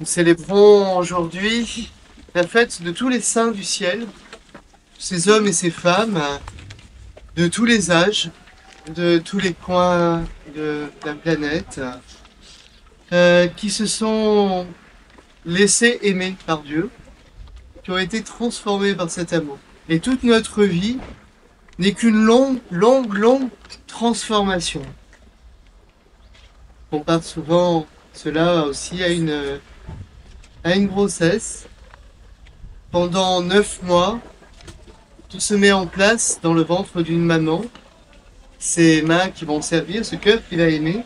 Nous célébrons aujourd'hui la fête de tous les saints du ciel, ces hommes et ces femmes de tous les âges, de tous les coins de la planète, qui se sont laissés aimer par Dieu, qui ont été transformés par cet amour. Et toute notre vie n'est qu'une longue transformation. On compare souvent cela aussi à une grossesse. Pendant 9 mois, tout se met en place dans le ventre d'une maman. Ces mains qui vont servir, ce cœur qui va aimer.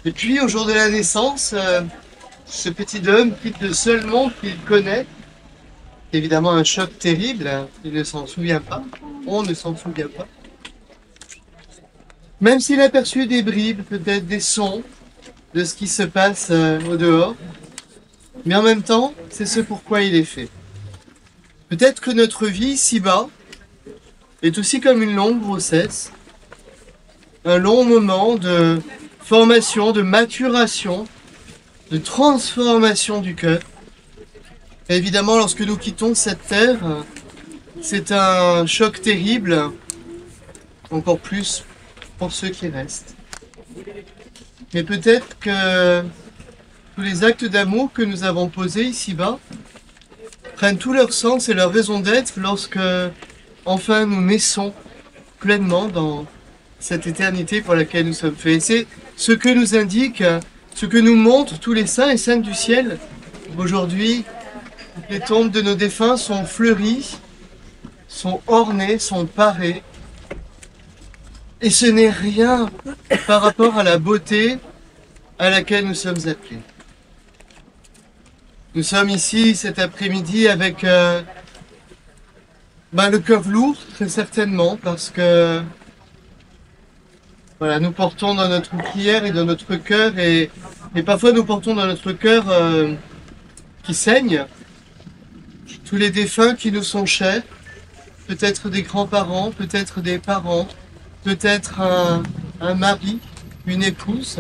Et puis, au jour de la naissance, ce petit homme quitte le seul monde qu'il connaît. Évidemment, un choc terrible. Il ne s'en souvient pas. On ne s'en souvient pas. Même s'il a perçu des bribes, peut-être des sons de ce qui se passe au dehors. Mais en même temps, c'est ce pourquoi il est fait. Peut-être que notre vie ici-bas est aussi comme une longue grossesse, un long moment de formation, de maturation, de transformation du cœur. Et évidemment, lorsque nous quittons cette terre, c'est un choc terrible, encore plus pour ceux qui restent. Mais peut-être que tous les actes d'amour que nous avons posés ici-bas prennent tout leur sens et leur raison d'être lorsque, enfin, nous naissons pleinement dans cette éternité pour laquelle nous sommes faits. Et c'est ce que nous indique, ce que nous montrent tous les saints et saintes du ciel. Aujourd'hui, les tombes de nos défunts sont fleuries, sont ornées, sont parées. Et ce n'est rien par rapport à la beauté à laquelle nous sommes appelés. Nous sommes ici cet après-midi avec le cœur lourd, très certainement, parce que voilà, nous portons dans notre prière et dans notre cœur, et parfois nous portons dans notre cœur qui saigne, tous les défunts qui nous sont chers, peut-être des grands-parents, peut-être des parents, peut-être un mari, une épouse,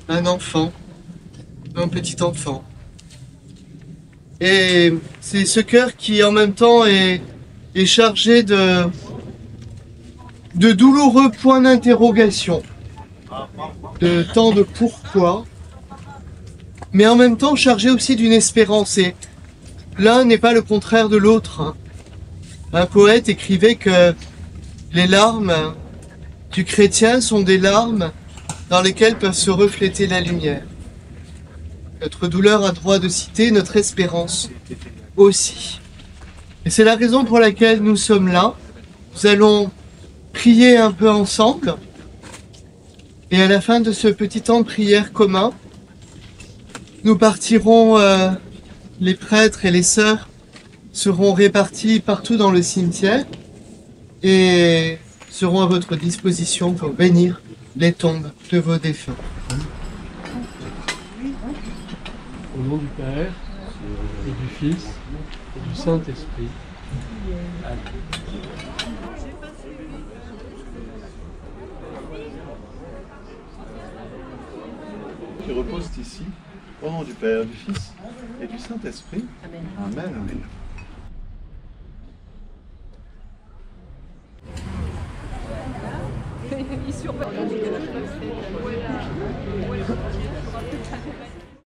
un enfant, un petit enfant. Et c'est ce cœur qui en même temps est chargé de douloureux points d'interrogation, de tant de pourquoi, mais en même temps chargé aussi d'une espérance. Et l'un n'est pas le contraire de l'autre. Un poète écrivait que les larmes du chrétien sont des larmes dans lesquelles peuvent se refléter la lumière. Notre douleur a droit de citer notre espérance aussi. Et c'est la raison pour laquelle nous sommes là. Nous allons prier un peu ensemble. Et à la fin de ce petit temps de prière commun, nous partirons, les prêtres et les sœurs seront répartis partout dans le cimetière et seront à votre disposition pour bénir les tombes de vos défunts. Au nom du Père, et du Fils, et du Saint-Esprit. Amen. Qui reposent ici, au nom du Père, du Fils et du Saint-Esprit. Amen. Amen.